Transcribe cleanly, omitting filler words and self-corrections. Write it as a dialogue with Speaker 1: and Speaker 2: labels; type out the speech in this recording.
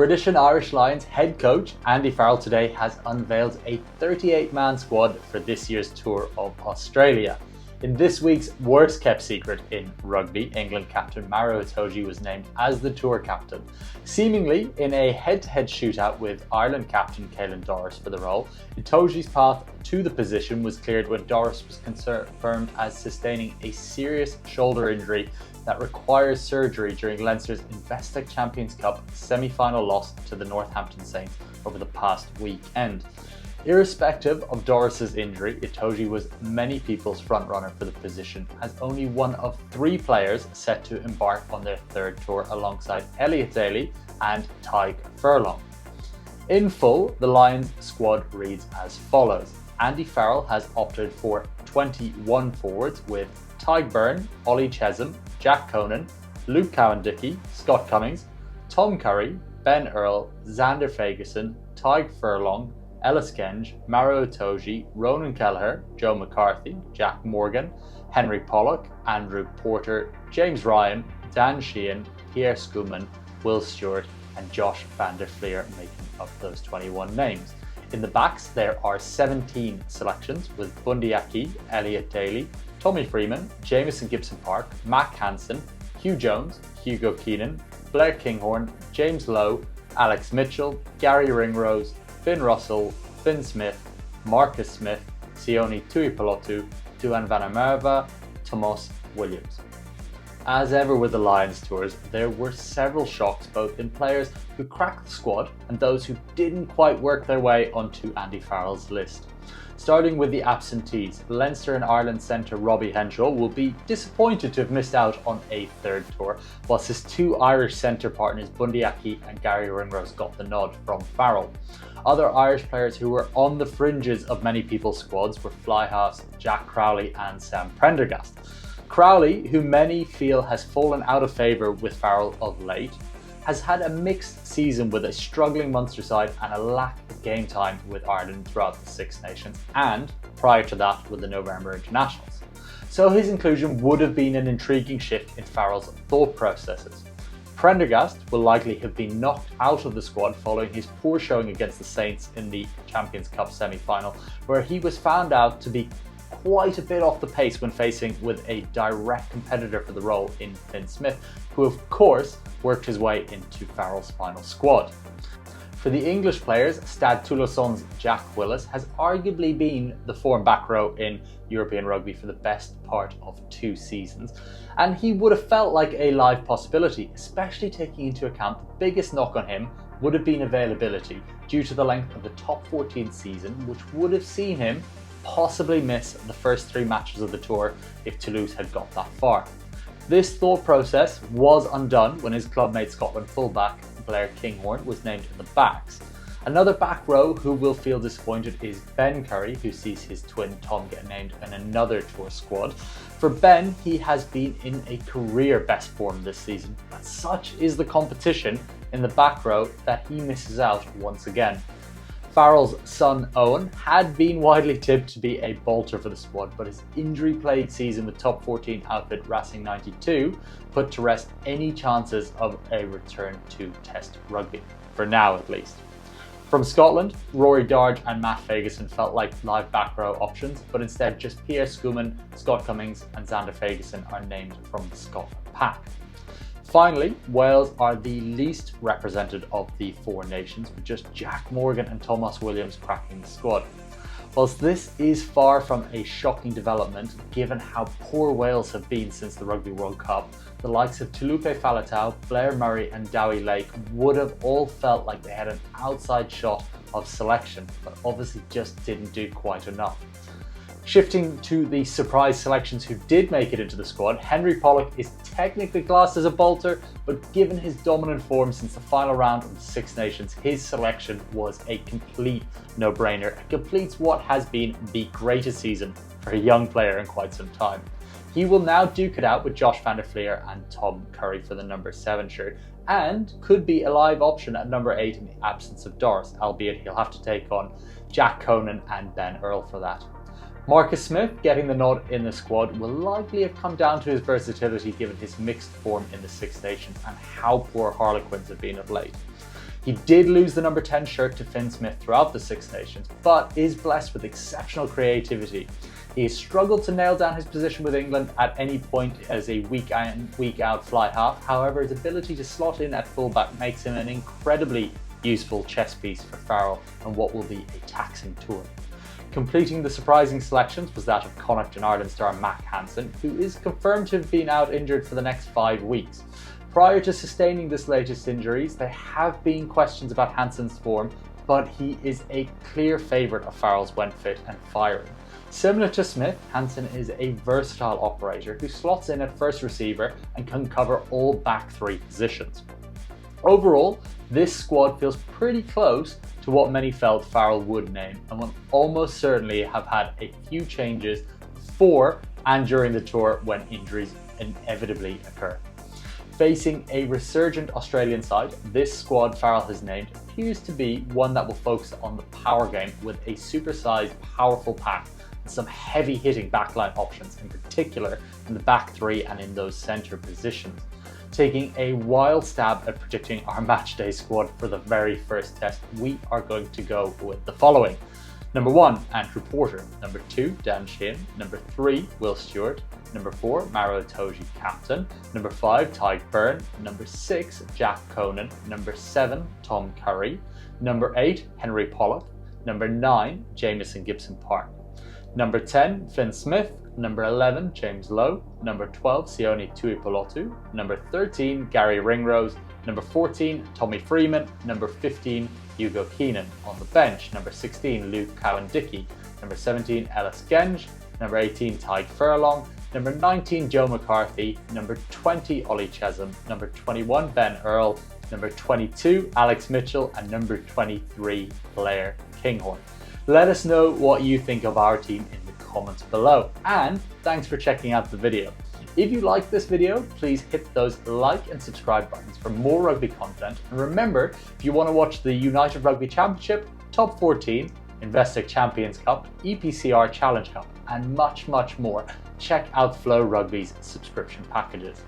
Speaker 1: British and Irish Lions head coach Andy Farrell today has unveiled a 38-man squad for this year's tour of Australia. In this week's worst kept secret in rugby, England captain Maro Itoje was named as the tour captain, seemingly in a head-to-head shootout with Ireland captain Caelan Doris for the role. Itoje's path to the position was cleared when Doris was confirmed as sustaining a serious shoulder injury that requires surgery during Leinster's Investec Champions Cup semi-final loss to the Northampton Saints over the past weekend. Irrespective of Doris's injury, Itoje was many people's frontrunner for the position, as only one of three players set to embark on their third tour alongside Elliot Daly and Tadhg Furlong. In full, the Lions squad reads as follows. Andy Farrell has opted for 21 forwards with Tadhg Beirne, Ollie Chesham, Jack Conan, Luke Cowan-Dickie, Scott Cummings, Tom Curry, Ben Earl, Xander Fagerson, Tadhg Furlong, Ellis Genge, Maro Itoje, Ronan Kelleher, Joe McCarthy, Jack Morgan, Henry Pollock, Andrew Porter, James Ryan, Dan Sheehan, Pierre Schoeman, Will Stewart and Josh van der Flier making up those 21 names. In the backs there are 17 selections with Bundee Aki, Elliot Daly, Tommy Freeman, Jamison Gibson-Park, Mack Hansen, Hugh Jones, Hugo Keenan, Blair Kinghorn, James Lowe, Alex Mitchell, Gary Ringrose, Finn Russell, Finn Smith, Marcus Smith, Sione Tuipulotu, Duan Vanamerva, Tomas Williams. As ever with the Lions tours, there were several shocks both in players who cracked the squad and those who didn't quite work their way onto Andy Farrell's list. Starting with the absentees, Leinster and Ireland centre Robbie Henshaw will be disappointed to have missed out on a third tour, whilst his two Irish centre partners Bundee Aki and Gary Ringrose got the nod from Farrell. Other Irish players who were on the fringes of many people's squads were fly halves Jack Crowley and Sam Prendergast. Crowley, who many feel has fallen out of favour with Farrell of late, has had a mixed season with a struggling Munster side and a lack of game time with Ireland throughout the Six Nations and, prior to that, with the November internationals. So his inclusion would have been an intriguing shift in Farrell's thought processes. Prendergast will likely have been knocked out of the squad following his poor showing against the Saints in the Champions Cup semi-final, where he was found out to be quite a bit off the pace when facing with a direct competitor for the role in Finn Smith, who of course worked his way into Farrell's final squad. For the English players, Stade Toulousain's Jack Willis has arguably been the form back row in European rugby for the best part of 2 seasons, and he would have felt like a live possibility, especially taking into account the biggest knock on him would have been availability due to the length of the top 14 season, which would have seen him possibly miss the first 3 matches of the tour if Toulouse had got that far. This thought process was undone when his clubmate Scotland fullback Blair Kinghorn was named in the backs. Another back row who will feel disappointed is Ben Curry, who sees his twin Tom get named in another tour squad. For Ben, he has been in a career best form this season, but such is the competition in the back row that he misses out once again. Farrell's son Owen had been widely tipped to be a bolter for the squad, but his injury-plagued season with top 14 outfit Racing 92 put to rest any chances of a return to Test rugby, for now at least. From Scotland, Rory Darge and Matt Fagerson felt like live back row options, but instead just Pierre Schoeman, Scott Cummings and Xander Fagerson are named from the Scotland pack. Finally, Wales are the least represented of the 4 nations, with just Jack Morgan and Tomas Williams cracking the squad. Whilst this is far from a shocking development, given how poor Wales have been since the Rugby World Cup, the likes of Tulupe Faletau, Blair Murray and Dowie Lake would have all felt like they had an outside shot of selection, but obviously just didn't do quite enough. Shifting to the surprise selections who did make it into the squad, Henry Pollock is technically classed as a bolter, but given his dominant form since the final round of the Six Nations, his selection was a complete no-brainer and completes what has been the greatest season for a young player in quite some time. He will now duke it out with Josh van der Flier and Tom Curry for the number 7 shirt, and could be a live option at number 8 in the absence of Doris, albeit he'll have to take on Jack Conan and Ben Earl for that. Marcus Smith getting the nod in the squad will likely have come down to his versatility given his mixed form in the Six Nations and how poor Harlequins have been of late. He did lose the number 10 shirt to Finn Smith throughout the Six Nations, but is blessed with exceptional creativity. He has struggled to nail down his position with England at any point as a week in, week out fly half. However, his ability to slot in at fullback makes him an incredibly useful chess piece for Farrell and what will be a taxing tour. Completing the surprising selections was that of Connacht and Ireland star Mack Hansen, who is confirmed to have been out injured for the next 5 weeks. Prior to sustaining this latest injuries, there have been questions about Hansen's form, but he is a clear favourite of Farrell's when fit and firing. Similar to Smith, Hansen is a versatile operator who slots in at first receiver and can cover all back three positions. Overall, this squad feels pretty close to what many felt Farrell would name and will almost certainly have had a few changes before and during the tour when injuries inevitably occur. Facing a resurgent Australian side, this squad Farrell has named appears to be one that will focus on the power game with a supersized, powerful pack and some heavy-hitting backline options, in particular in the back three and in those centre positions. Taking a wild stab at predicting our matchday squad for the very first test, we are going to go with the following. Number 1, Andrew Porter. Number 2, Dan Sheehan. Number 3, Will Stewart. Number 4, Maro Itoje, captain. Number 5, Tyke Byrne. Number 6, Jack Conan. Number 7, Tom Curry. Number 8, Henry Pollock. Number 9, Jamison Gibson Park. Number 10, Finn Smith. Number 11, James Lowe. Number 12, Sione Tuipolotu. Number 13, Gary Ringrose. Number 14, Tommy Freeman. Number 15, Hugo Keenan. On the bench, number 16, Luke Cowan-Dickey. Number 17, Ellis Genge. Number 18, Tyke Furlong. Number 19, Joe McCarthy. Number 20, Ollie Chesham. Number 21, Ben Earl. Number 22, Alex Mitchell. And number 23, Blair Kinghorn. Let us know what you think of our team in the comments below, and thanks for checking out the video. If you like this video, please hit those like and subscribe buttons for more rugby content, and remember, if you want to watch the United Rugby Championship, Top 14, Investec Champions Cup, EPCR Challenge Cup, and much more, check out FloRugby's subscription packages.